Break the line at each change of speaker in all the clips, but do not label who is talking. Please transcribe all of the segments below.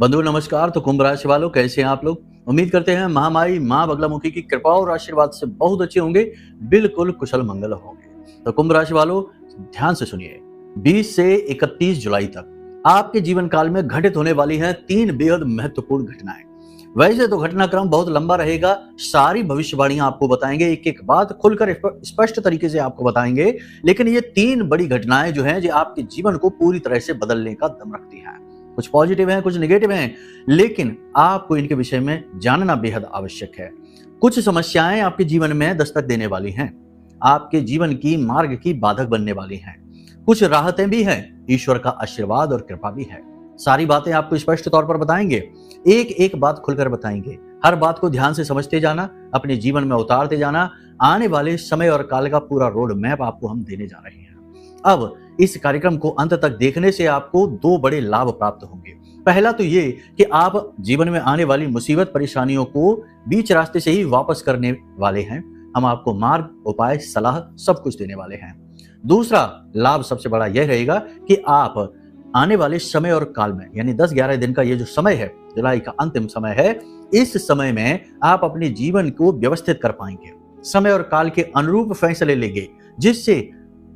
बंधु नमस्कार। तो कुंभ राशि वालों, कैसे हैं आप लोग? उम्मीद करते हैं महामाई मां बगलामुखी की कृपा और आशीर्वाद से बहुत अच्छे होंगे, बिल्कुल कुशल मंगल होंगे। तो कुंभ राशि वालों, ध्यान से सुनिए। 20 से 31 जुलाई तक आपके जीवन काल में घटित होने वाली हैं 3 बेहद महत्वपूर्ण घटनाएं। वैसे तो घटनाक्रम बहुत लंबा रहेगा, सारी भविष्यवाणियां आपको बताएंगे, एक एक बात खुलकर स्पष्ट तरीके से आपको बताएंगे। लेकिन ये 3 बड़ी घटनाएं जो हैं, जो आपके जीवन को पूरी तरह से बदलने का दम रखती हैं। कुछ पॉजिटिव हैं, कुछ नेगेटिव हैं, लेकिन आपको इनके विषय में जानना बेहद आवश्यक है। कुछ समस्याएं आपके जीवन में दस्तक देने वाली हैं, आपके जीवन की मार्ग की बाधक बनने वाली हैं। कुछ राहतें भी हैं, ईश्वर का आशीर्वाद और कृपा भी है। सारी बातें आपको स्पष्ट तौर पर बताएंगे, एक एक बात खुलकर बताएंगे। हर बात को ध्यान से समझते जाना, अपने जीवन में उतारते जाना। आने वाले समय और काल का पूरा रोड मैप आपको हम देने जा रहे हैं। अब इस कार्यक्रम को अंत तक देखने से आपको 2 बड़े लाभ प्राप्त होंगे। पहला तो ये कि आप जीवन में आने वाली मुसीबत परेशानियों को बीच रास्ते से ही वापस करने वाले हैं। हम आपको मार्ग, उपाय, सलाह सब कुछ देने वाले हैं। दूसरा लाभ सबसे बड़ा यह रहेगा कि आप आने वाले समय और काल में, यानी 10-11 दिन का ये जो समय है, जुलाई का अंतिम समय है, इस समय में आप अपने जीवन को व्यवस्थित कर पाएंगे। समय और काल के अनुरूप फैसले लेंगे, जिससे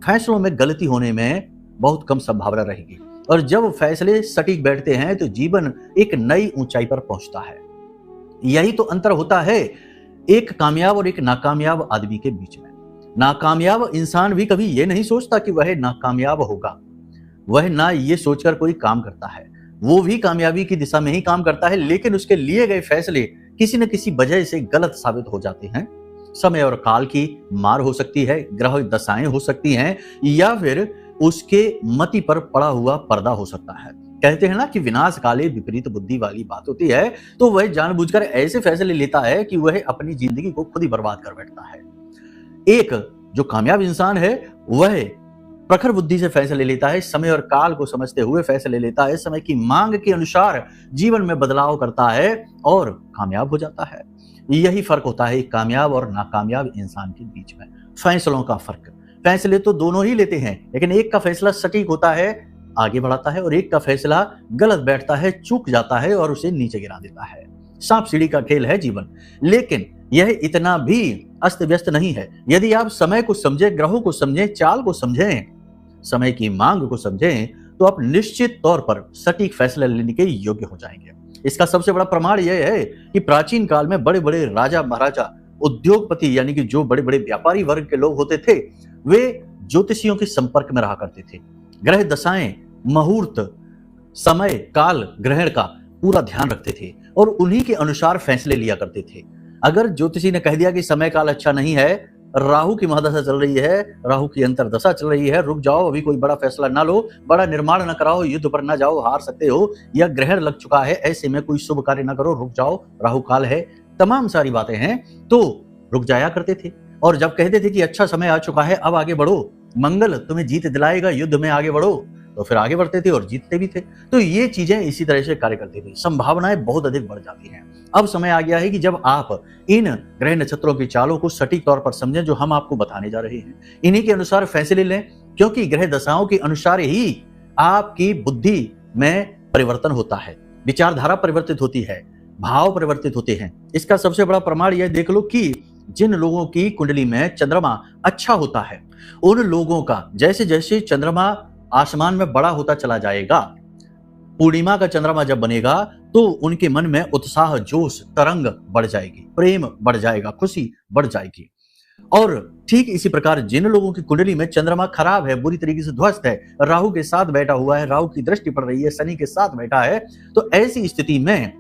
फैसलों में गलती होने में बहुत कम संभावना रहेगी। और जब फैसले सटीक बैठते हैं तो जीवन एक नई ऊंचाई पर पहुंचता है। यही तो अंतर होता है एक कामयाब और एक नाकामयाब आदमी के बीच में। नाकामयाब इंसान भी कभी ये नहीं सोचता कि वह नाकामयाब होगा, वह ना ये सोचकर कोई काम करता है। वो भी कामयाबी की दिशा में ही काम करता है, लेकिन उसके लिए गए फैसले किसी न किसी वजह से गलत साबित हो जाते हैं। समय और काल की मार हो सकती है, ग्रह दशाएं हो सकती हैं, या फिर उसके मति पर पड़ा हुआ पर्दा हो सकता है। कहते हैं ना कि विनाश काले विपरीत बुद्धि वाली बात होती है। तो वह जानबूझकर ऐसे फैसले लेता है कि वह अपनी जिंदगी को खुद ही बर्बाद कर बैठता है। एक जो कामयाब इंसान है, वह प्रखर बुद्धि से फैसले लेता है, समय और काल को समझते हुए फैसले लेता है, समय की मांग के अनुसार जीवन में बदलाव करता है और कामयाब हो जाता है। यही फर्क होता है कामयाब और नाकामयाब इंसान के बीच में, फैसलों का फर्क। फैसले तो दोनों ही लेते हैं, लेकिन एक का फैसला सटीक होता है, आगे बढ़ाता है, और एक का फैसला गलत बैठता है, चूक जाता है और उसे नीचे गिरा देता है। सांप सीढ़ी का खेल है जीवन, लेकिन यह इतना भी अस्त व्यस्त नहीं है। यदि आप समय को समझें, ग्रहों को समझें, चाल को समझें, समय की मांग को समझें, तो आप निश्चित तौर पर सटीक फैसला लेने के योग्य हो जाएंगे। इसका सबसे बड़ा प्रमाण यह है कि प्राचीन काल में बड़े बड़े राजा महाराजा, उद्योगपति, यानी कि जो बड़े बड़े व्यापारी वर्ग के लोग होते थे, वे ज्योतिषियों के संपर्क में रहा करते थे। ग्रह दशाएं, मुहूर्त, समय, काल, ग्रहण का पूरा ध्यान रखते थे और उन्हीं के अनुसार फैसले लिया करते थे। अगर ज्योतिषी ने कह दिया कि समय काल अच्छा नहीं है, राहु की महादशा चल रही है, राहु की अंतरदशा चल रही है, रुक जाओ, अभी कोई बड़ा फैसला ना लो, बड़ा निर्माण न कराओ, युद्ध पर ना जाओ, हार सकते हो, या ग्रहण लग चुका है, ऐसे में कोई शुभ कार्य ना करो, रुक जाओ, राहु काल है, तमाम सारी बातें हैं, तो रुक जाया करते थे। और जब कहते थे कि अच्छा समय आ चुका है, अब आगे बढ़ो, मंगल तुम्हें जीत दिलाएगा, युद्ध में आगे बढ़ो, तो फिर आगे बढ़ते थे और जीतते भी थे। तो ये चीजें इसी तरह से कार्य करती थी, संभावनाएं बहुत अधिक बढ़ जाती हैं। अब समय आ गया है कि जब आप इन ग्रह नक्षत्रों की चालों को सटीक तौर पर समझें, जो हम आपको बताने जा रहे हैं, इन्हीं के अनुसार फैसले लें, क्योंकि ग्रह दशाओं के अनुसार ही आपकी बुद्धि में परिवर्तन होता है, विचारधारा परिवर्तित होती है, भाव परिवर्तित होते हैं। इसका सबसे बड़ा प्रमाण यह देख लो कि जिन लोगों की कुंडली में चंद्रमा अच्छा होता है, उन लोगों का जैसे जैसे चंद्रमा आसमान में बड़ा होता चला जाएगा, पूर्णिमा का चंद्रमा जब बनेगा, तो उनके मन में उत्साह, जोश, तरंग बढ़ जाएगी, प्रेम बढ़ जाएगा, खुशी बढ़ जाएगी। और ठीक इसी प्रकार जिन लोगों की कुंडली में चंद्रमा खराब है, बुरी तरीके से ध्वस्त है, राहु के साथ बैठा हुआ है, राहु की दृष्टि पड़ रही है, शनि के साथ बैठा है, तो ऐसी स्थिति में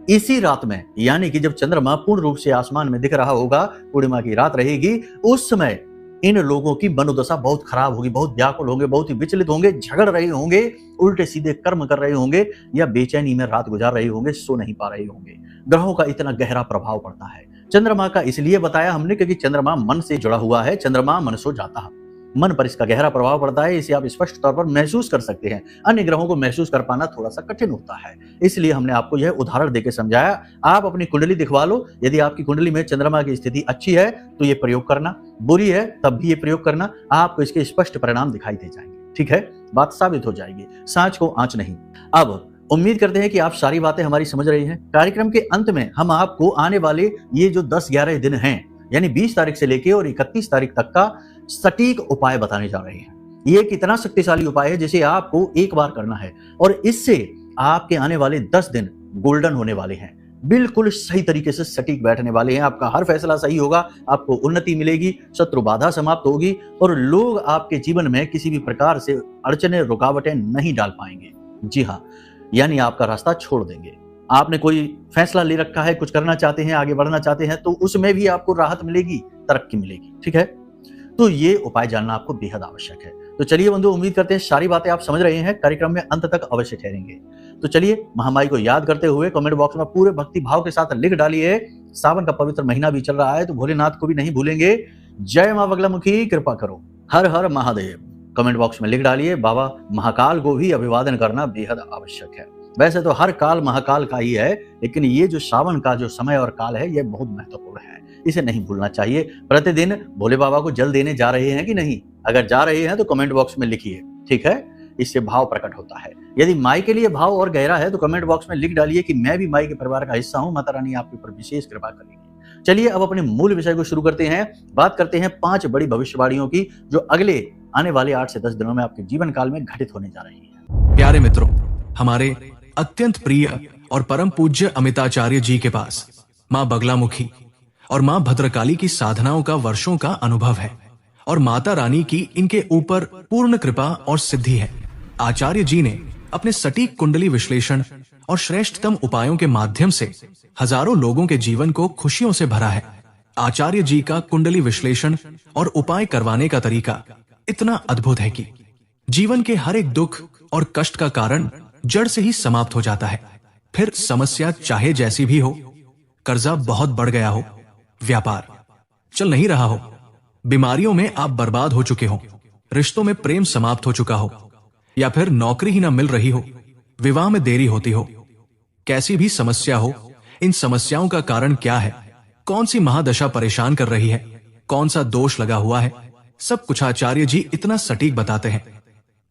इसी रात में, यानी कि जब चंद्रमा पूर्ण रूप से आसमान में दिख रहा होगा, पूर्णिमा की रात रहेगी, उस समय इन लोगों की मनोदशा बहुत खराब होगी, बहुत व्याकुल होंगे, बहुत ही विचलित होंगे, झगड़ रहे होंगे, उल्टे सीधे कर्म कर रहे होंगे, या बेचैनी में रात गुजार रहे होंगे, सो नहीं पा रहे होंगे। ग्रहों का इतना गहरा प्रभाव पड़ता है। चंद्रमा का इसलिए बताया हमने क्योंकि चंद्रमा मन से जुड़ा हुआ है, चंद्रमा मन सो जाता है, मन पर इसका गहरा प्रभाव पड़ता है। इसे आप स्पष्ट तौर पर महसूस कर सकते हैं। अन्य ग्रहों को महसूस कर पाना थोड़ा सा कठिन होता है, इसलिए हमने आपको यह उदाहरण देकर समझाया। आप अपनी कुंडली दिखवा लो, यदि आपकी कुंडली में चंद्रमा की स्थिति अच्छी है तो ये प्रयोग करना, बुरी है तब भी ये प्रयोग करना, आपको इसके स्पष्ट परिणाम दिखाई दे जाएंगे। ठीक है, बात साबित हो जाएगी, सांच को आंच नहीं। अब उम्मीद करते हैं कि आप सारी बातें हमारी समझ रही हैं। कार्यक्रम के अंत में हम आपको आने वाले ये जो 10-11 दिन हैं, यानी 20 तारीख से लेके और 31 तारीख तक का सटीक उपाय बताने जा रहे हैं। ये एक इतना शक्तिशाली उपाय है जिसे आपको एक बार करना है और इससे आपके आने वाले 10 दिन गोल्डन होने वाले हैं। बिल्कुल सही तरीके से सटीक बैठने वाले हैं। आपका हर फैसला सही होगा, आपको उन्नति मिलेगी, शत्रु बाधा समाप्त होगी और लोग आपके जीवन में किसी भी प्रकार से अड़चने, रुकावटें नहीं डाल पाएंगे। जी हाँ, यानी आपका रास्ता छोड़ देंगे। आपने कोई फैसला ले रखा है, कुछ करना चाहते हैं, आगे बढ़ना चाहते हैं, तो उसमें भी आपको राहत मिलेगी, तरक्की मिलेगी। ठीक है, तो ये उपाय जानना आपको बेहद आवश्यक है। तो चलिए बंधु, उम्मीद करते हैं सारी बातें आप समझ रहे हैं। कार्यक्रम में अंत तक अवश्य ठहरेंगे। तो चलिए, महामाई को याद करते हुए कमेंट बॉक्स में पूरे भक्ति भाव के साथ लिख डालिए। सावन का पवित्र महीना भी चल रहा है तो भोलेनाथ को भी नहीं भूलेंगे। जय मां बगलामुखी, कृपा करो। हर हर महादेव कमेंट बॉक्स में लिख डालिए। बाबा महाकाल को भी अभिवादन करना बेहद आवश्यक है। वैसे तो हर काल महाकाल का ही है, लेकिन ये जो सावन का जो समय और काल है, ये बहुत महत्वपूर्ण है, इसे नहीं भूलना चाहिए। प्रतिदिन भोले बाबा को जल देने जा रहे हैं कि नहीं? अगर जा रहे हैं तो कमेंट बॉक्स में लिखिए, ठीक है? इससे भाव प्रकट होता है। यदि माई के लिए भाव और गहरा है तो कमेंट बॉक्स में लिख डालिए कि मैं भी माई के परिवार का हिस्सा हूं, माता रानी आपके ऊपर विशेष कृपा करेगी। चलिए अब अपने मूल विषय को शुरू करते हैं। बात करते हैं 5 बड़ी भविष्यवाणियों की जो अगले आने वाले 8 से 10 दिनों में आपके जीवन काल में घटित होने जा रही है।
प्यारे मित्रों, हमारे अत्यंत प्रिय और परम पूज्य अमिताचार्य जी के पास माँ बगलामुखी और माँ भद्रकाली की साधनाओं का वर्षों का अनुभव है और माता रानी की इनके ऊपर पूर्ण कृपा और सिद्धि है। आचार्य जी ने अपने सटीक कुंडली विश्लेषण और श्रेष्ठतम उपायों के माध्यम से हजारों लोगों के जीवन को खुशियों से भरा है। आचार्य जी का कुंडली विश्लेषण और उपाय करवाने का तरीका इतना अद्भुत है कि जीवन के हर एक दुख और कष्ट का कारण जड़ से ही समाप्त हो जाता है। फिर समस्या चाहे जैसी भी हो, कर्जा बहुत बढ़ गया हो, व्यापार चल नहीं रहा हो, बीमारियों में आप बर्बाद हो चुके हो, रिश्तों में प्रेम समाप्त हो चुका हो, या फिर नौकरी ही ना मिल रही हो, विवाह में देरी होती हो, कैसी भी समस्या हो, इन समस्याओं का कारण क्या है, कौन सी महादशा परेशान कर रही है, कौन सा दोष लगा हुआ है, सब कुछ आचार्य जी इतना सटीक बताते हैं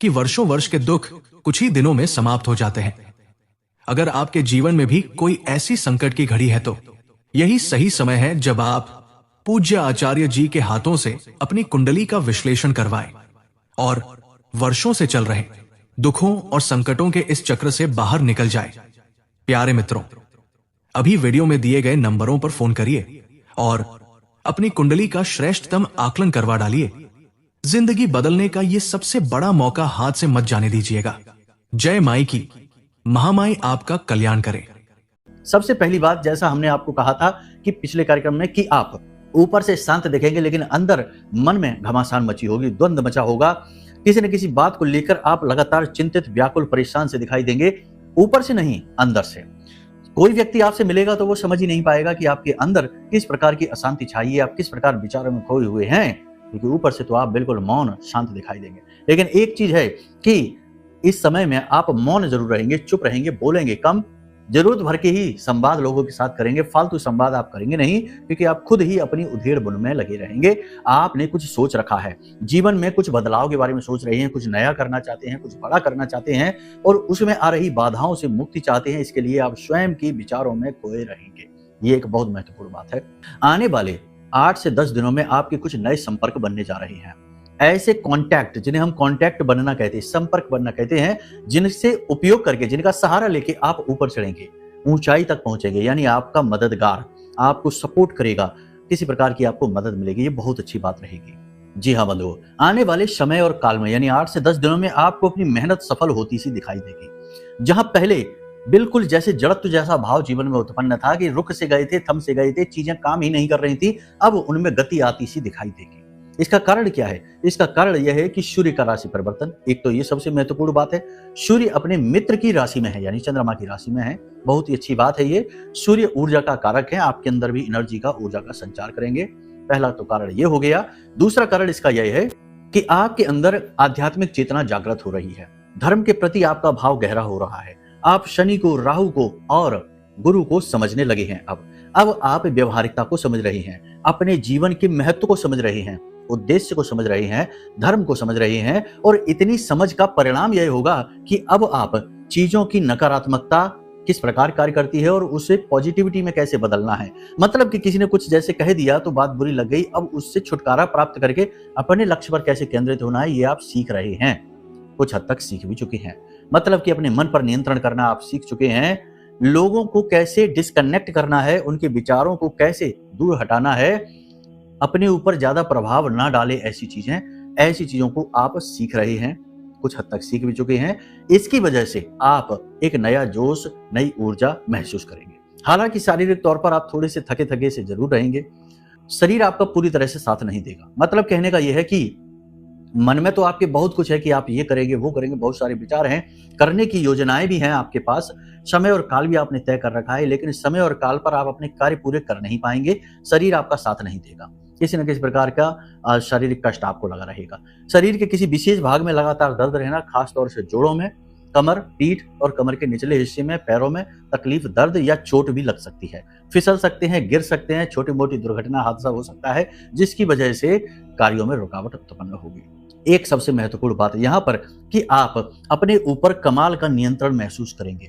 कि वर्षों वर्ष के दुख कुछ ही दिनों में समाप्त हो जाते हैं। अगर आपके जीवन में भी कोई ऐसी संकट की घड़ी है तो यही सही समय है जब आप पूज्य आचार्य जी के हाथों से अपनी कुंडली का विश्लेषण करवाएं और वर्षों से चल रहे दुखों और संकटों के इस चक्र से बाहर निकल जाए। प्यारे मित्रों, अभी वीडियो में दिए गए नंबरों पर फोन करिए और अपनी कुंडली का श्रेष्ठतम आकलन करवा डालिए। जिंदगी बदलने का ये सबसे बड़ा मौका हाथ से मत जाने दीजिएगा। जय माई की, महामाई आपका कल्याण करे।
सबसे पहली बात, जैसा हमने आपको कहा था कि पिछले कार्यक्रम में, कि आप ऊपर से शांत दिखेंगे लेकिन अंदर मन में घमासान मची होगी, द्वंद्व मचा होगा। किसी न किसी बात को लेकर आप लगातार चिंतित, व्याकुल, परेशान से दिखाई देंगे। ऊपर से नहीं, अंदर से। कोई व्यक्ति आपसे मिलेगा तो वो समझ ही नहीं पाएगा कि आपके अंदर किस प्रकार की अशांति छाई है, आप किस प्रकार विचारों में खोए हुए हैं, क्योंकि ऊपर से तो आप बिल्कुल मौन, शांत दिखाई देंगे। लेकिन एक चीज है कि इस समय में आप मौन जरूर रहेंगे, चुप रहेंगे, बोलेंगे कम, जरूरत भर के ही संवाद लोगों के साथ करेंगे। फालतू संवाद आप करेंगे नहीं, क्योंकि आप खुद ही अपनी उधेड़ बुन में लगे रहेंगे। आपने कुछ सोच रखा है, जीवन में कुछ बदलाव के बारे में सोच रहे हैं, कुछ नया करना चाहते हैं, कुछ बड़ा करना चाहते हैं और उसमें आ रही बाधाओं से मुक्ति चाहते हैं। इसके लिए आप स्वयं के विचारों में खोए रहेंगे। ये एक बहुत महत्वपूर्ण बात है। आने वाले 8 से 10 दिनों में आपके कुछ नए संपर्क बनने जा रहे हैं। ऐसे कॉन्टैक्ट, जिन्हें हम कॉन्टैक्ट बनना कहते हैं, संपर्क बनना कहते हैं, जिनसे उपयोग करके, जिनका सहारा लेके आप ऊपर चढ़ेंगे, ऊंचाई तक पहुंचेंगे। यानी आपका मददगार आपको सपोर्ट करेगा, किसी प्रकार की आपको मदद मिलेगी। ये बहुत अच्छी बात रहेगी। जी हाँ बंधुओं, आने वाले समय और काल में यानी 8 से 10 दिनों में आपको अपनी मेहनत सफल होती सी दिखाई देगी। जहां पहले बिल्कुल जैसे जड़त्व जैसा भाव जीवन में उत्पन्न था कि रुक से गए थे, थम से गए थे, चीजें काम ही नहीं कर रही थी, अब उनमें गति आती सी दिखाई देगी। इसका कारण क्या है? इसका कारण यह है कि सूर्य का राशि परिवर्तन। एक तो ये सबसे महत्वपूर्ण बात है, सूर्य अपने मित्र की राशि में है, यानी चंद्रमा की राशि में है। बहुत ही अच्छी बात है ये। सूर्य ऊर्जा का कारक है, आपके अंदर भी एनर्जी का, ऊर्जा का संचार करेंगे। पहला तो कारण ये हो गया। दूसरा कारण इसका यह है कि आपके अंदर आध्यात्मिक चेतना जागृत हो रही है, धर्म के प्रति आपका भाव गहरा हो रहा है। आप शनि को, राहु को और गुरु को समझने लगे हैं। अब आप व्यवहारिकता को समझ रहे हैं, अपने जीवन के महत्व को समझ रहे हैं। उद्देश्य को समझ रहे हैं, धर्म को समझ रहे हैं, और इतनी समझ का परिणाम यह होगा कि अब आप चीजों की नकारात्मकता किस प्रकार कार्य करती है और उसे पॉजिटिविटी में कैसे बदलना है। मतलब कि किसी ने कुछ जैसे कह दिया तो बात बुरी लग गई, अब उससे छुटकारा प्राप्त करके अपने लक्ष्य पर कैसे केंद्रित होना है ये आप सीख रहे हैं, कुछ हद तक सीख भी चुके हैं। मतलब कि अपने मन पर नियंत्रण करना आप सीख चुके हैं, लोगों को कैसे डिस्कनेक्ट करना है, उनके विचारों को कैसे दूर हटाना है, अपने ऊपर ज्यादा प्रभाव ना डाले ऐसी चीजों को आप सीख रहे हैं, कुछ हद तक सीख भी चुके हैं। इसकी वजह से आप एक नया जोश, नई ऊर्जा महसूस करेंगे। हालांकि शारीरिक तौर पर आप थोड़े से थके थके से जरूर रहेंगे, शरीर आपका पूरी तरह से साथ नहीं देगा। मतलब कहने का यह है कि मन में तो आपके बहुत कुछ है कि आप ये करेंगे वो करेंगे, बहुत सारे विचार हैं, करने की योजनाएं भी हैं आपके पास, समय और काल भी आपने तय कर रखा है, लेकिन समय और काल पर आप अपने कार्य पूरे कर नहीं पाएंगे, शरीर आपका साथ नहीं देगा, किसी न किसी प्रकार का शारीरिक कष्ट आपको लगा रहेगा। शरीर के किसी विशेष भाग में लगातार दर्द रहना, खासतौर से जोड़ों में, कमर, पीठ और कमर के निचले हिस्से में, पैरों में तकलीफ, दर्द या चोट भी लग सकती है, फिसल सकते हैं, गिर सकते हैं, छोटी मोटी दुर्घटना, हादसा हो सकता है जिसकी वजह से कार्यों में रुकावट उत्पन्न होगी। एक सबसे महत्वपूर्ण बात यहाँ पर कि आप अपने ऊपर कमाल का नियंत्रण महसूस करेंगे,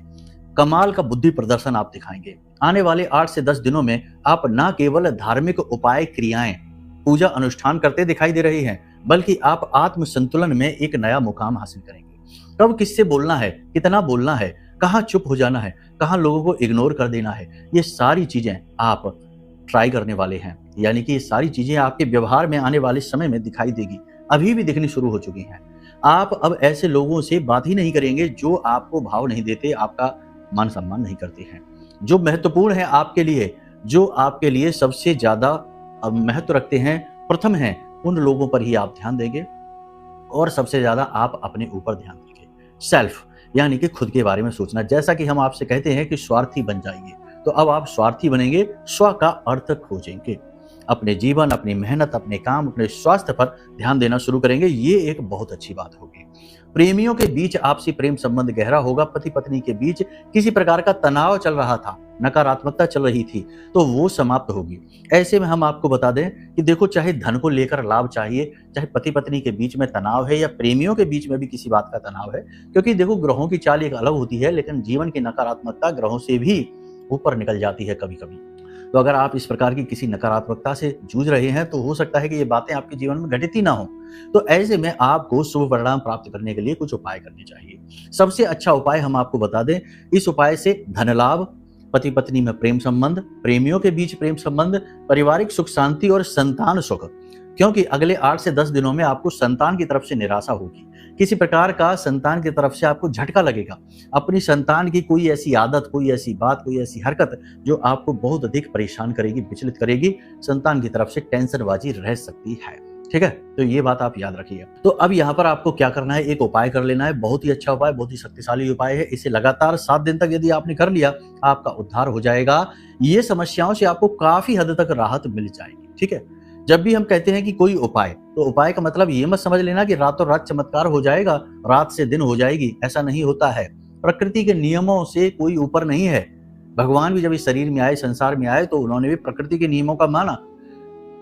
कमाल का बुद्धि प्रदर्शन आप दिखाएंगे। आने वाले 8 से 10 दिनों में आप न केवल धार्मिक उपाय, क्रियाएं, पूजा अनुष्ठान करते दिखाई दे रहे हैं, बल्कि आप आत्म संतुलन में एक नया मुकाम हासिल करेंगे। कब किससे बोलना है, कितना बोलना है, कहाँ चुप हो जाना है, कहाँ लोगों को इग्नोर कर देना है, ये सारी चीजें आप ट्राई करने वाले हैं। यानी कि ये सारी चीजें आपके व्यवहार में आने वाले समय में दिखाई देगी, अभी भी दिखनी शुरू हो चुकी हैं। आप अब ऐसे लोगों से बात ही नहीं करेंगे जो आपको भाव नहीं देते, आपका मान सम्मान नहीं करते हैं, जो महत्वपूर्ण है आपके लिए, जो आपके लिए सबसे ज्यादा महत्व रखते हैं, प्रथम हैं, उन लोगों पर ही आप ध्यान देंगे और सबसे ज्यादा आप अपने ऊपर ध्यान देंगे। सेल्फ यानी कि खुद के बारे में सोचना। जैसा कि हम आपसे कहते हैं कि स्वार्थी बन जाइए, तो अब आप स्वार्थी बनेंगे, स्व का अर्थ खोजेंगे, अपने जीवन, अपनी मेहनत, अपने काम, अपने स्वास्थ्य पर ध्यान देना शुरू करेंगे। ये एक बहुत अच्छी बात होगी। प्रेमियों के बीच आपसी प्रेम संबंध गहरा होगा। पति पत्नी के बीच किसी प्रकार का तनाव चल रहा था, नकारात्मकता चल रही थी, तो वो समाप्त होगी। ऐसे में हम आपको बता दें कि देखो, चाहे धन को लेकर लाभ चाहिए, चाहे पति पत्नी के बीच में तनाव है या प्रेमियों के बीच में भी किसी बात का तनाव है, क्योंकि देखो ग्रहों की चाल एक अलग होती है, लेकिन जीवन की नकारात्मकता ग्रहों से भी ऊपर निकल जाती है कभी कभी। तो अगर आप इस प्रकार की किसी नकारात्मकता से जूझ रहे हैं तो हो सकता है कि ये बातें आपके जीवन में घटित ही ना हो। तो ऐसे में आपको शुभ परिणाम प्राप्त करने के लिए कुछ उपाय करने चाहिए। सबसे अच्छा उपाय हम आपको बता दें, इस उपाय से धन लाभ, पति पत्नी में प्रेम संबंध, प्रेमियों के बीच प्रेम संबंध, पारिवारिक सुख शांति और संतान सुख, क्योंकि अगले 8 से 10 दिनों में आपको संतान की तरफ से निराशा होगी, किसी प्रकार का संतान की तरफ से आपको झटका लगेगा। अपनी संतान की कोई ऐसी आदत, कोई ऐसी बात, कोई ऐसी हरकत जो आपको बहुत अधिक परेशान करेगी, विचलित करेगी, संतान की तरफ से टेंशनबाजी रह सकती है। ठीक है, तो ये बात आप याद रखिए। तो अब यहाँ पर आपको क्या करना है, एक उपाय कर लेना है, बहुत ही अच्छा उपाय, बहुत ही शक्तिशाली उपाय है। इसे लगातार 7 दिन तक यदि आपने कर लिया, आपका उद्धार हो जाएगा। ये समस्याओं से आपको काफी हद तक राहत मिल जाएगी। ठीक है, जब भी हम कहते हैं कि कोई उपाय, तो उपाय का मतलब ये मत समझ लेना कि रातों रात चमत्कार हो जाएगा, रात से दिन हो जाएगी, ऐसा नहीं होता है। प्रकृति के नियमों से कोई ऊपर नहीं है। भगवान भी जब इस शरीर में आए, संसार में आए, तो उन्होंने भी प्रकृति के नियमों का माना।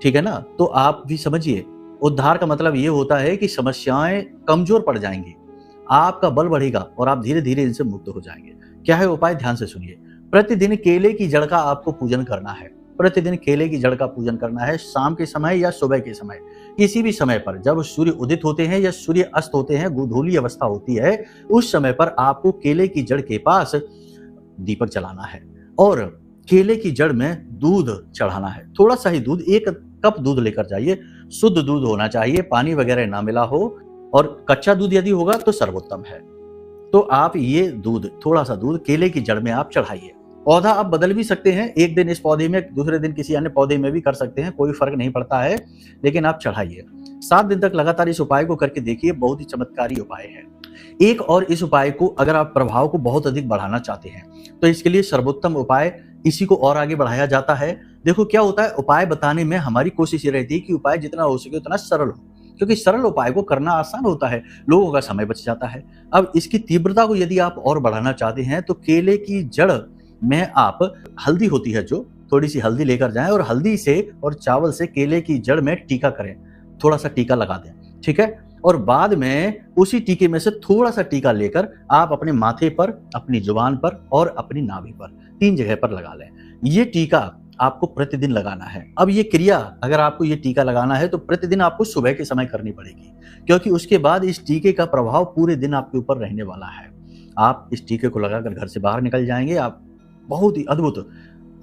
ठीक है ना, तो आप भी समझिए, उद्धार का मतलब ये होता है कि समस्याएं कमजोर पड़ जाएंगी, आपका बल बढ़ेगा और आप धीरे धीरे इनसे मुक्त हो जाएंगे। क्या है उपाय, ध्यान से सुनिए। प्रतिदिन केले की जड़ का आपको पूजन करना है। प्रतिदिन केले की जड़ का पूजन करना है, शाम के समय या सुबह के समय, किसी भी समय पर जब सूर्य उदित होते हैं या सूर्य अस्त होते हैं, गोधूली अवस्था होती है, उस समय पर आपको केले की जड़ के पास दीपक जलाना है और केले की जड़ में दूध चढ़ाना है। थोड़ा सा ही दूध, 1 कप दूध लेकर जाइए, शुद्ध दूध होना चाहिए, पानी वगैरह ना मिला हो, और कच्चा दूध यदि होगा तो सर्वोत्तम है। तो आप ये दूध, थोड़ा सा दूध केले की जड़ में आप चढ़ाइए। पौधा आप बदल भी सकते हैं, एक दिन इस पौधे में, दूसरे दिन किसी अन्य पौधे में भी कर सकते हैं, कोई फर्क नहीं पड़ता है, लेकिन आप चढ़ाइए। 7 दिन तक लगातार इस उपाय को करके देखिए, बहुत ही चमत्कारी उपाय है। एक और इस उपाय को अगर आप प्रभाव को बहुत अधिक बढ़ाना चाहते हैं तो इसके लिए सर्वोत्तम उपाय, इसी को और आगे बढ़ाया जाता है। देखो क्या होता है, उपाय बताने में हमारी कोशिश ये रहती है कि उपाय जितना हो सके उतना सरल हो, क्योंकि सरल उपाय को करना आसान होता है, लोगों का समय बच जाता है। अब इसकी तीव्रता को यदि आप और बढ़ाना चाहते हैं तो केले की जड़ में आप हल्दी होती है, जो थोड़ी सी हल्दी लेकर जाएं और हल्दी से और चावल से केले की जड़ में टीका करें। थोड़ा सा टीका लगा दें, ठीक है। और बाद में उसी टीके में से थोड़ा सा टीका लेकर आप अपने माथे पर, अपनी जुबान पर और अपनी नाभि पर 3 जगह पर लगा लें। ये टीका आपको प्रतिदिन लगाना है। अब ये क्रिया अगर आपको ये टीका लगाना है तो प्रतिदिन आपको सुबह के समय करनी पड़ेगी, क्योंकि उसके बाद इस टीके का प्रभाव पूरे दिन आपके ऊपर रहने वाला है। आप इस टीके को लगाकर घर से बाहर निकल जाएंगे, आप बहुत ही अद्भुत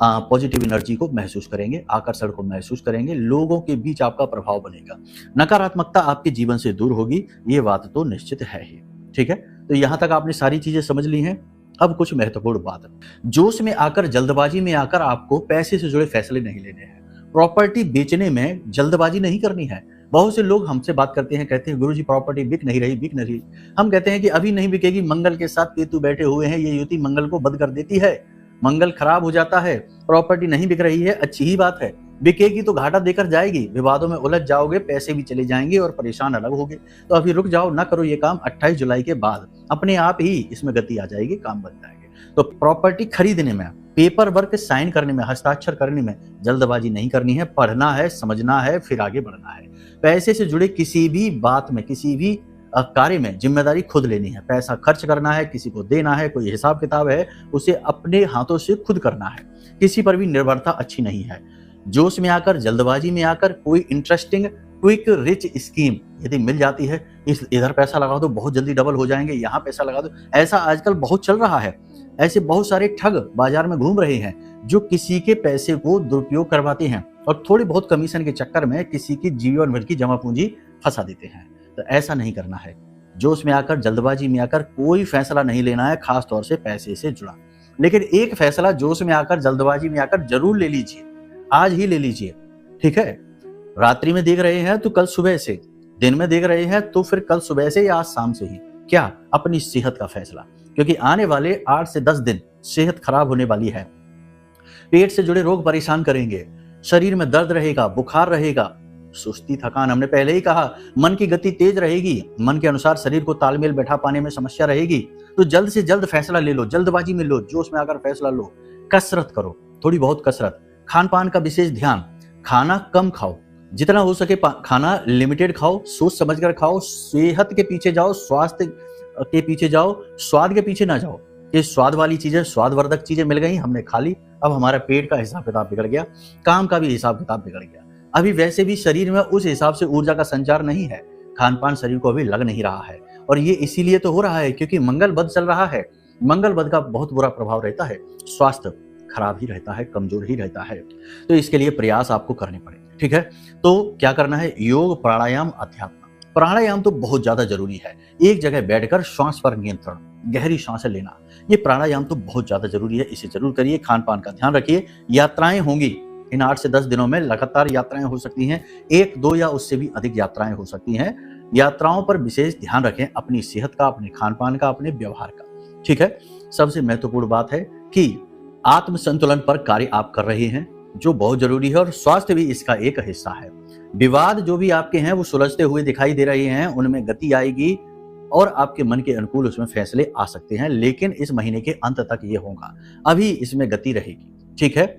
पॉजिटिव एनर्जी को महसूस करेंगे, आकर्षण को महसूस करेंगे, लोगों के बीच आपका प्रभाव बनेगा, नकारात्मकता आपके जीवन से दूर होगी, ये बात तो निश्चित है ही, ठीक है। तो यहाँ तक आपने सारी चीजें समझ ली हैं। अब कुछ महत्वपूर्ण बात, जोश में आकर, जल्दबाजी में आकर आपको पैसे से जुड़े फैसले नहीं लेने हैं। प्रॉपर्टी बेचने में जल्दबाजी नहीं करनी है। बहुत से लोग हमसे बात करते हैं, कहते हैं गुरुजी प्रॉपर्टी बिक नहीं रही। हम कहते हैं कि अभी नहीं बिकेगी, मंगल के साथ केतु बैठे हुए हैं, ये युति मंगल को बद कर देती है, मंगल खराब हो जाता है। प्रॉपर्टी नहीं बिक रही है, अच्छी ही बात है, बिकेगी तो घाटा देकर जाएगी, विवादों में उलझ जाओगे, पैसे भी चले जाएंगे और परेशान अलग होगे। तो अभी रुक जाओ, ना करो ये काम। 28 जुलाई के बाद अपने आप ही इसमें गति आ जाएगी, काम बन जाएंगे। तो प्रॉपर्टी खरीदने में, पेपर वर्क साइन करने में, हस्ताक्षर करने में जल्दबाजी नहीं करनी है। पढ़ना है, समझना है, फिर आगे बढ़ना है। पैसे से जुड़े किसी भी बात में, किसी भी कार्य में जिम्मेदारी खुद लेनी है। पैसा खर्च करना है, किसी को देना है, कोई हिसाब किताब है, उसे अपने हाथों से खुद करना है। किसी पर भी निर्भरता अच्छी नहीं है। जोश में आकर, जल्दबाजी में आकर कोई इंटरेस्टिंग क्विक रिच स्कीम यदि मिल जाती है, इधर पैसा लगा दो बहुत जल्दी डबल हो जाएंगे, यहाँ पैसा लगा दो, ऐसा आजकल बहुत चल रहा है। ऐसे बहुत सारे ठग बाजार में घूम रहे हैं जो किसी के पैसे को दुरुपयोग करवाते हैं और थोड़ी बहुत कमीशन के चक्कर में किसी की जीवन भर की जमा पूंजी फंसा देते हैं। तो ऐसा नहीं करना है। जोश में आकर, जल्दबाजी में आकर कोई फैसला नहीं लेना है, खास तौर से पैसे से जुड़ा। लेकिन एक फैसला जोश में आकर, जल्दबाजी में आकर जरूर ले लीजिए, आज ही ले लीजिए, ठीक है। रात्रि में देख रहे हैं तो कल सुबह से, दिन में देख रहे हैं तो फिर कल सुबह से या आज शाम से ही। क्या? अपनी सेहत का फैसला, क्योंकि आने वाले 8 से 10 दिन सेहत खराब होने वाली है। पेट से जुड़े रोग परेशान करेंगे, शरीर में दर्द रहेगा, बुखार रहेगा, सुस्ती, थकान, हमने पहले ही कहा, मन की गति तेज रहेगी, मन के अनुसार शरीर को तालमेल बैठा पाने में समस्या रहेगी। तो जल्द से जल्द फैसला ले लो, जल्दबाजी में लो, जोश में आकर फैसला लो। कसरत करो, थोड़ी बहुत कसरत, खान पान का विशेष ध्यान, खाना कम खाओ, जितना हो सके खाना लिमिटेड खाओ, सोच समझ कर खाओ, सेहत के पीछे जाओ, स्वास्थ्य के पीछे जाओ, स्वाद के पीछे ना जाओ। ये स्वाद वाली चीजें, स्वादवर्धक चीजें मिल गई, हमने खा ली, अब हमारा पेट का हिसाब किताब बिगड़ गया, काम का भी हिसाब किताब बिगड़ गया। अभी वैसे भी शरीर में उस हिसाब से ऊर्जा का संचार नहीं है, खान पान शरीर को अभी लग नहीं रहा है। और ये इसीलिए तो हो रहा है क्योंकि मंगल बद चल रहा है। मंगल बद का बहुत बुरा प्रभाव रहता है, स्वास्थ्य खराब ही रहता है, कमजोर ही रहता है। तो इसके लिए प्रयास आपको करने पड़ेंगे, ठीक है। तो क्या करना है? योग, प्राणायाम, अध्यात्म। प्राणायाम तो बहुत ज्यादा जरूरी है। एक जगह बैठकर श्वास पर नियंत्रण, गहरी सांसें लेना, ये प्राणायाम तो बहुत ज्यादा जरूरी है, इसे जरूर करिए। खान पान का ध्यान रखिए। यात्राएं होंगी इन 8 से 10 दिनों में, लगातार यात्राएं हो सकती हैं, 1, 2 या उससे भी अधिक यात्राएं हो सकती हैं। यात्राओं पर विशेष ध्यान रखें, अपनी सेहत का, अपने खान पान का, अपने व्यवहार का, ठीक है। सबसे महत्वपूर्ण बात है कि आत्म संतुलन पर कार्य आप कर रहे हैं, जो बहुत जरूरी है, और स्वास्थ्य भी इसका एक हिस्सा है। विवाद जो भी आपके हैं वो सुलझते हुए दिखाई दे रहे हैं, उनमें गति आएगी और आपके मन के अनुकूल उसमें फैसले आ सकते हैं, लेकिन इस महीने के अंत तक ये होगा, अभी इसमें गति रहेगी, ठीक है।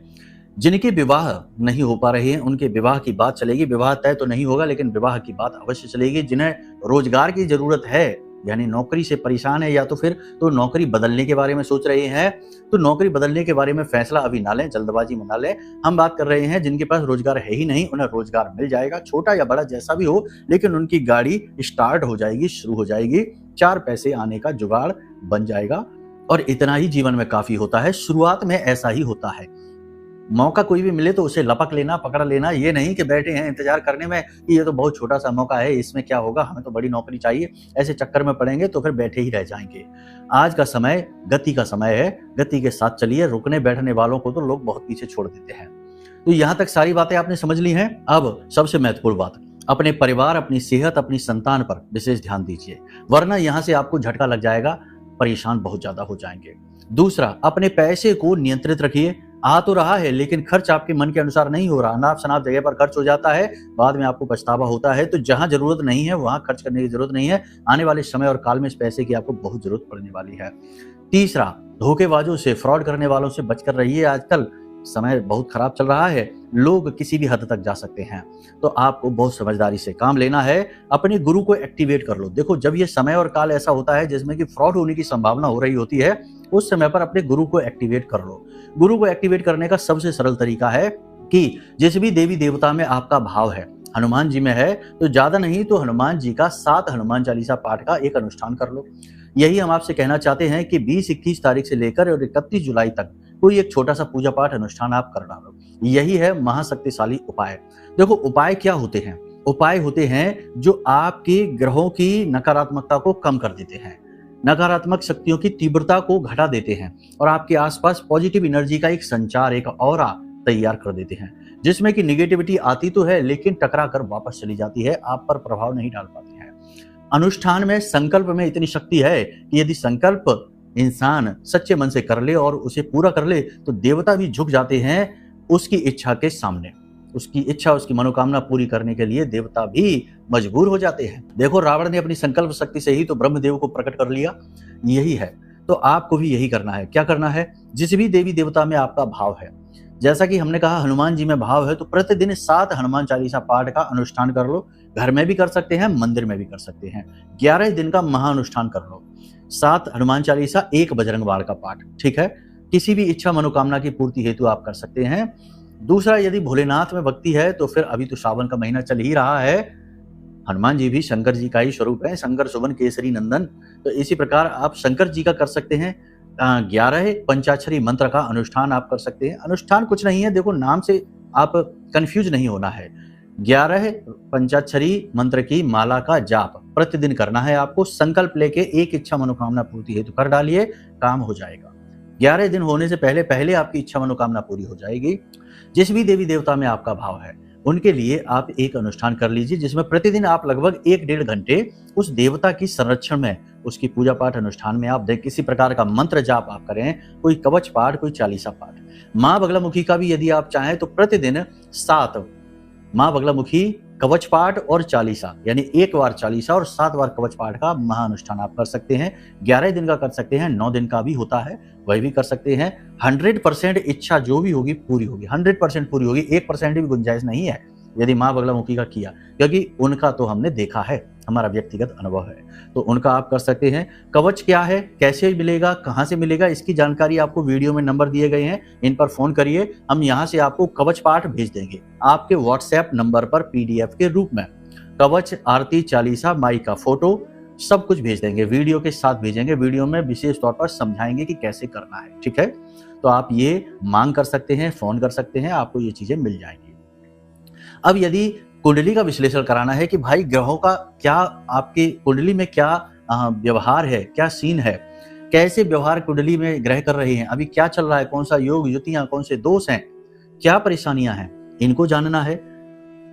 जिनके विवाह नहीं हो पा रहे हैं उनके विवाह की बात चलेगी। विवाह तय तो नहीं होगा लेकिन विवाह की बात अवश्य चलेगी। जिन्हें रोजगार की जरूरत है, यानी नौकरी से परेशान है, या तो फिर तो नौकरी बदलने के बारे में सोच रहे हैं, तो नौकरी बदलने के बारे में फैसला अभी ना लें, जल्दबाजी में ना लें। हम बात कर रहे हैं जिनके पास रोजगार है ही नहीं, उन्हें रोजगार मिल जाएगा, छोटा या बड़ा जैसा भी हो, लेकिन उनकी गाड़ी स्टार्ट हो जाएगी, शुरू हो जाएगी, 4 पैसे आने का जुगाड़ बन जाएगा। और इतना ही जीवन में काफी होता है, शुरुआत में ऐसा ही होता है। मौका कोई भी मिले तो उसे लपक लेना, पकड़ लेना, ये नहीं कि बैठे हैं इंतजार करने में कि ये तो बहुत छोटा सा मौका है, इसमें क्या होगा, हमें तो बड़ी नौकरी चाहिए, ऐसे चक्कर में पड़ेंगे तो फिर बैठे ही रह जाएंगे। आज का समय गति का समय है, गति के साथ चलिए। रुकने बैठने वालों को तो लोग बहुत पीछे छोड़ देते हैं। तो यहाँ तक सारी बातें आपने समझ ली हैं। अब सबसे महत्वपूर्ण बात, अपने परिवार, अपनी सेहत, अपनी संतान पर विशेष ध्यान दीजिए, वरना यहाँ से आपको झटका लग जाएगा, परेशान बहुत ज्यादा हो जाएंगे। दूसरा, अपने पैसे को नियंत्रित रखिए। आ तो रहा है लेकिन खर्च आपके मन के अनुसार नहीं हो रहा, अनाप शनाप जगह पर खर्च हो जाता है, बाद में आपको पछतावा होता है। तो जहां जरूरत नहीं है वहां खर्च करने की जरूरत नहीं है। आने वाले समय और काल में इस पैसे की आपको बहुत जरूरत पड़ने वाली है। तीसरा, धोखेबाजों से, फ्रॉड करने वालों से बचकर रहिए। आजकल समय बहुत खराब चल रहा है, लोग किसी भी हद तक जा सकते हैं। तो आपको बहुत समझदारी से काम लेना है, अपने गुरु को एक्टिवेट कर लो। देखो, जब ये समय और काल ऐसा होता है जिसमें कि फ्रॉड होने की संभावना हो रही होती है, उस समय पर अपने गुरु को एक्टिवेट कर लो। गुरु को एक्टिवेट करने का सबसे सरल तरीका है कि जिस भी देवी देवता में आपका भाव है, हनुमान जी में है तो ज्यादा नहीं तो हनुमान जी का 7 हनुमान चालीसा पाठ का एक अनुष्ठान कर लो। यही हम आपसे कहना चाहते हैं कि 20-21 तारीख से लेकर और 31 जुलाई तक कोई एक छोटा सा पूजा पाठ अनुष्ठान आप कर डालो। यही है महाशक्तिशाली उपाय। देखो, उपाय क्या होते हैं? उपाय होते हैं जो आपके ग्रहों की नकारात्मकता को कम कर देते हैं, नकारात्मक शक्तियों की तीव्रता को घटा देते हैं और आपके आसपास पॉजिटिव एनर्जी का एक संचार, एक ऑरा तैयार कर देते हैं, जिसमें कि निगेटिविटी आती तो है लेकिन टकरा कर वापस चली जाती है, आप पर प्रभाव नहीं डाल पाती है। अनुष्ठान में संकल्प में इतनी शक्ति है कि यदि संकल्प इंसान सच्चे मन से कर ले और उसे पूरा कर ले तो देवता भी झुक जाते हैं उसकी इच्छा के सामने। उसकी इच्छा, उसकी मनोकामना पूरी करने के लिए देवता भी मजबूर हो जाते हैं। देखो, रावण ने अपनी संकल्प शक्ति से ही तो ब्रह्मदेव को प्रकट कर लिया। यही है, तो आपको भी यही करना है। क्या करना है? जिस भी देवी देवता में आपका भाव है, जैसा कि हमने कहा हनुमान जी में भाव है, तो प्रतिदिन 7 हनुमान चालीसा पाठ का अनुष्ठान कर लो। घर में भी कर सकते हैं, मंदिर में भी कर सकते हैं। 11 दिन का महाअनुष्ठान कर लो। 7 हनुमान चालीसा, 1 बजरंग बाण का पाठ, ठीक है। किसी भी इच्छा मनोकामना की पूर्ति हेतु आप कर सकते हैं। दूसरा, यदि भोलेनाथ में भक्ति है तो फिर अभी तो सावन का महीना चल ही रहा है, हनुमान जी भी शंकर जी का ही स्वरूप है, शंकर सुवन केसरी नंदन। तो इसी प्रकार आप शंकर जी का कर सकते हैं। 11 पंचाक्षरी मंत्र का अनुष्ठान आप कर सकते हैं। अनुष्ठान कुछ नहीं है, देखो नाम से आप कंफ्यूज नहीं होना है। 11 पंचाक्षरी मंत्र की माला का जाप प्रतिदिन करना है आपको। संकल्प लेके एक इच्छा मनोकामना पूर्ति हेतु कर डालिए, काम हो जाएगा। 11 दिन होने से पहले पहले आपकी इच्छा मनोकामना पूरी हो जाएगी। जिस भी देवी देवता में आपका भाव है उनके लिए आप एक अनुष्ठान कर लीजिए, जिसमें प्रतिदिन आप लगभग 1-1.5 घंटे उस देवता की संरक्षण में, उसकी पूजा पाठ अनुष्ठान में आप किसी प्रकार का मंत्र जाप आप करें, कोई कवच पाठ, कोई चालीसा पाठ। माँ बगलामुखी का भी यदि आप चाहें तो प्रतिदिन 7 माँ बगलामुखी कवच पाठ और चालीसा, यानी 1 बार चालीसा और 7 बार कवच पाठ का महाअनुष्ठान आप कर सकते हैं। 11 दिन का कर सकते हैं, 9 दिन का भी होता है, वही भी कर सकते हैं। 100% इच्छा जो भी होगी पूरी होगी, 100% पूरी होगी, 1% भी गुंजाइश नहीं है यदि माँ बगलामुखी का किया, क्योंकि उनका तो हमने देखा है, हमारा व्यक्तिगत अनुभव है, तो उनका आप कर सकते हैं। कवच क्या है, कैसे मिलेगा, कहाँ से मिलेगा, इसकी जानकारी आपको वीडियो में नंबर दिए गए हैं, इन पर फोन करिए, हम यहाँ से आपको कवच पाठ भेज देंगे आपके व्हाट्सएप नंबर पर PDF के रूप में। कवच, आरती, चालीसा, माई का फोटो सब कुछ भेज देंगे, वीडियो के साथ भेजेंगे। वीडियो में विशेष तौर पर समझाएंगे कि कैसे करना है, ठीक है। तो आप ये मांग कर सकते हैं, फोन कर सकते हैं, आपको ये चीजें मिल जाएंगी। अब यदि कुंडली का विश्लेषण कराना है कि भाई ग्रहों का क्या, आपकी कुंडली में क्या व्यवहार है, क्या सीन है, कैसे व्यवहार कुंडली में ग्रह कर रहे हैं, अभी क्या चल रहा है, कौन सा योग युतियां, कौन से दोष हैं, क्या परेशानियां हैं, इनको जानना है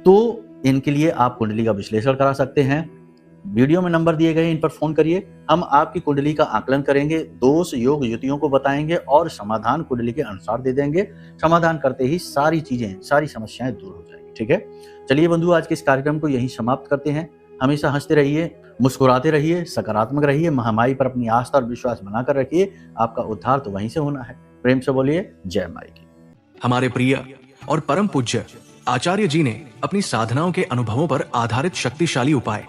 तो इनके लिए आप कुंडली का विश्लेषण करा सकते हैं। वीडियो में नंबर दिए गए, इन पर फोन करिए, हम आपकी कुंडली का आकलन करेंगे, दोष योग युतियों को बताएंगे और समाधान कुंडली के अनुसार दे देंगे। समाधान करते ही सारी चीजें, सारी समस्याएं दूर हो जाएंगी, ठीक है। चलिए बंधु, आज के इस कार्यक्रम को यहीं समाप्त करते हैं। हमेशा हंसते रहिए, मुस्कुराते रहिए, सकारात्मक रहिए, महामाई पर अपनी आस्था और विश्वास बनाकर रखिए, आपका उद्धार तो वहीं से होना है। प्रेम से बोलिए जय माई की।
हमारे प्रिय और परम पूज्य आचार्य जी ने अपनी साधनाओं के अनुभवों पर आधारित शक्तिशाली उपाय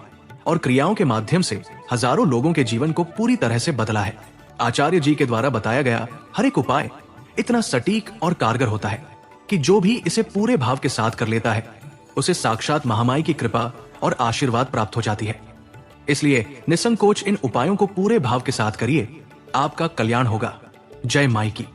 और क्रियाओं के माध्यम से हजारों लोगों के जीवन को पूरी तरह से बदला है। आचार्य जी के द्वारा बताया गया हर एक उपाय इतना सटीक और कारगर होता है कि जो भी इसे पूरे भाव के साथ कर लेता है उसे साक्षात महामाई की कृपा और आशीर्वाद प्राप्त हो जाती है। इसलिए निसंकोच इन उपायों को पूरे भाव के साथ करिए, आपका कल्याण होगा। जय माई की।